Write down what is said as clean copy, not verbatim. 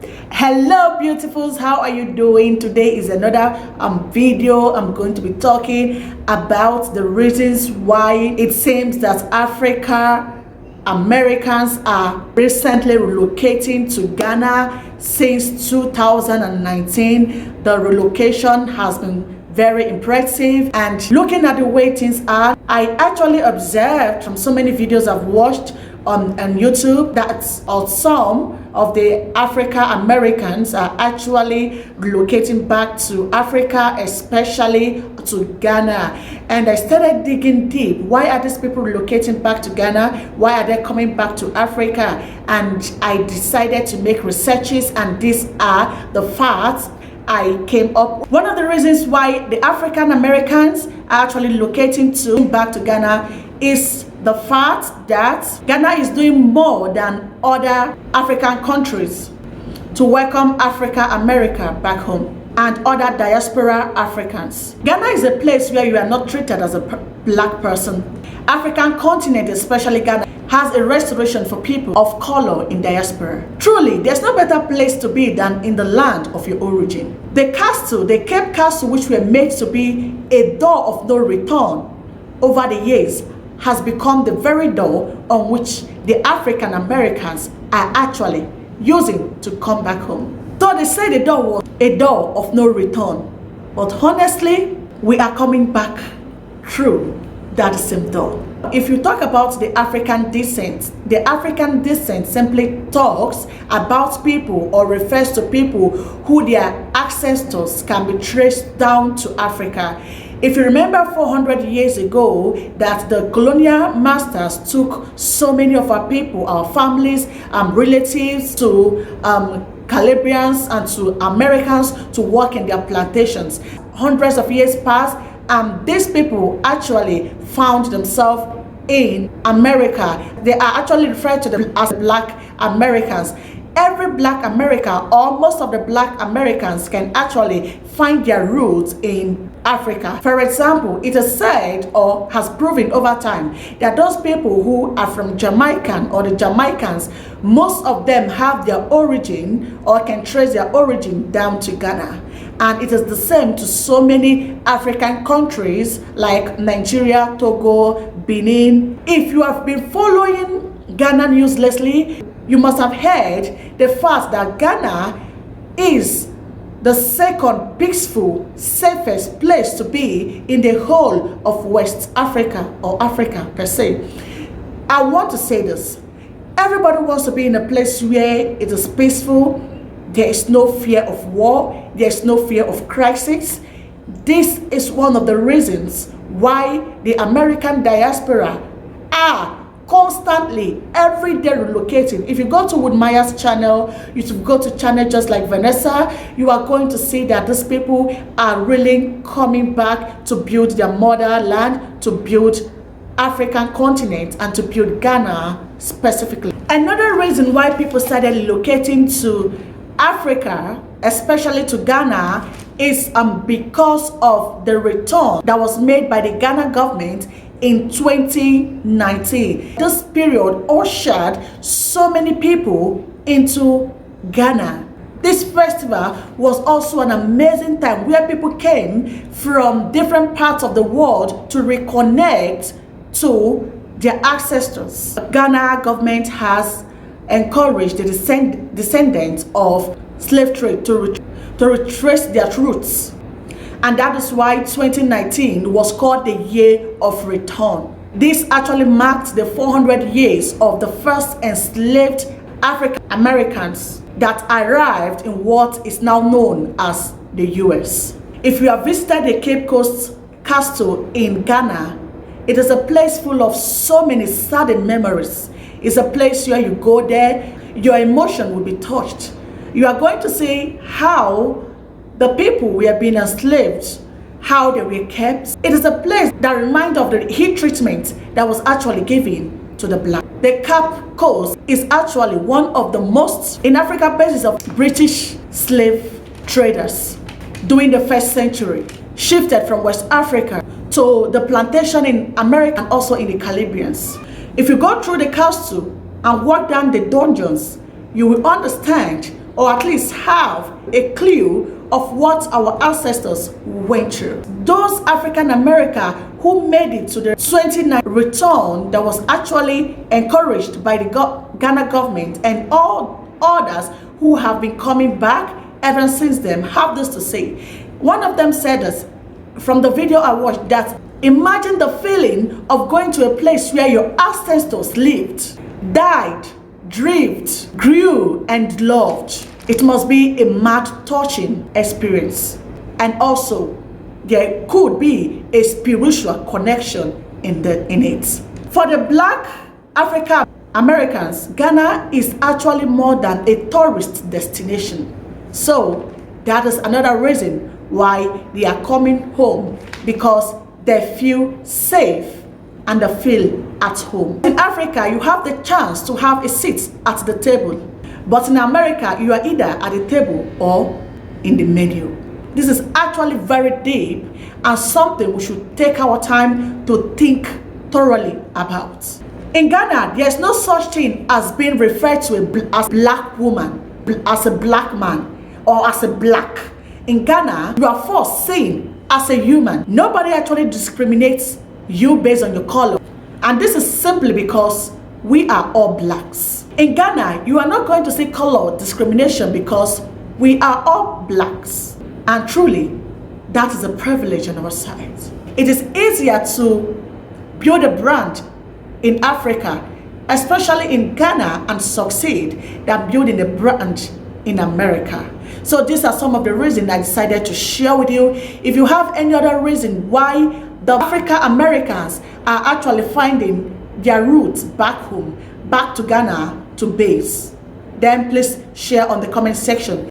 Hello beautifuls, how are you doing? Today is another video. I'm going to be talking about the reasons why it seems that Americans are recently relocating to Ghana. Since 2019 the relocation has been very impressive, and looking at the way things are, I actually observed from so many videos I've watched on YouTube that some of the African Americans are actually relocating back to Africa, especially to Ghana. And I started digging deep. Why are these people relocating back to Ghana? Why are they coming back to Africa? And I decided to make researches, and these are the facts I came up. One of the reasons why the African Americans are actually relocating back to Ghana is the fact that Ghana is doing more than other African countries to welcome African America back home and other diaspora Africans. Ghana is a place where you are not treated as a black person. African continent, especially Ghana, has a restoration for people of color in diaspora. Truly, there's no better place to be than in the land of your origin. The castle, the Cape Castle, which were made to be a door of no return over the years, has become the very door on which the African Americans are actually using to come back home. So they say the door was a door of no return, but honestly, we are coming back through that same door. If you talk about the African descent simply talks about people or refers to people who their ancestors can be traced down to Africa. If you remember 400 years ago that the colonial masters took so many of our people, our families, relatives to Caribbeans and to Americans to work in their plantations. Hundreds of years passed, and these people actually found themselves in America. They are actually referred to them as Black Americans. Every Black American, or most of the Black Americans, can actually find their roots in Africa. For example, it is said or has proven over time that those people who are from Jamaican or the Jamaicans, most of them have their origin or can trace their origin down to Ghana. And it is the same to so many African countries like Nigeria, Togo, Benin. If you have been following Ghana news lately, you must have heard the fact that Ghana is the second peaceful, safest place to be in the whole of West Africa or Africa per se. I want to say this. Everybody wants to be in a place where it is peaceful. There is no fear of war. There is no fear of crisis. This is one of the reasons why the American diaspora are constantly, every day relocating. If you go to Woodmaya's channel, you should go to channel just like Vanessa, you are going to see that these people are really coming back to build their motherland, to build African continent, and to build Ghana specifically. Another reason why people started relocating to Africa, especially to Ghana, is because of the return that was made by the Ghana government in 2019. This period ushered so many people into Ghana. This festival was also an amazing time where people came from different parts of the world to reconnect to their ancestors. The Ghana government has encouraged the descendants of slave trade to retrace their roots. And that is why 2019 was called the Year of Return. This actually marked the 400 years of the first enslaved African Americans that arrived in what is now known as the US. If you have visited the Cape Coast Castle in Ghana, it is a place full of so many sad memories. It's a place where you go there, your emotion will be touched. You are going to see how the people were being enslaved, how they were kept. It is a place that reminds of the heat treatment that was actually given to the black. The Cape Coast is actually one of the most in Africa bases of British slave traders during the first century, shifted from West Africa to the plantation in America and also in the Caribbean. If you go through the castle and walk down the dungeons, you will understand or at least have a clue of what our ancestors went through. Those African Americans who made it to the 29 return that was actually encouraged by the Ghana government, and all others who have been coming back ever since then, have this to say. One of them said this from the video I watched, that imagine the feeling of going to a place where your ancestors lived, died, dreamed, grew, and loved. It must be a mad, touching experience. And also, there could be a spiritual connection in it. For the Black African Americans, Ghana is actually more than a tourist destination. So that is another reason why they are coming home, because they feel safe and they feel at home. In Africa, you have the chance to have a seat at the table, but in America, you are either at the table or in the menu. This is actually very deep and something we should take our time to think thoroughly about. In Ghana, there is no such thing as being referred to as black woman, as a black man, or as a black. In Ghana, you are first seen as a human. Nobody actually discriminates you based on your color. And this is simply because we are all blacks. In Ghana, you are not going to see color discrimination because we are all blacks. And truly, that is a privilege on our side. It is easier to build a brand in Africa, especially in Ghana, and succeed than building a brand in America. So these are some of the reasons I decided to share with you. If you have any other reason why the African Americans are actually finding their roots back home, back to Ghana, to base, then please share on the comment section.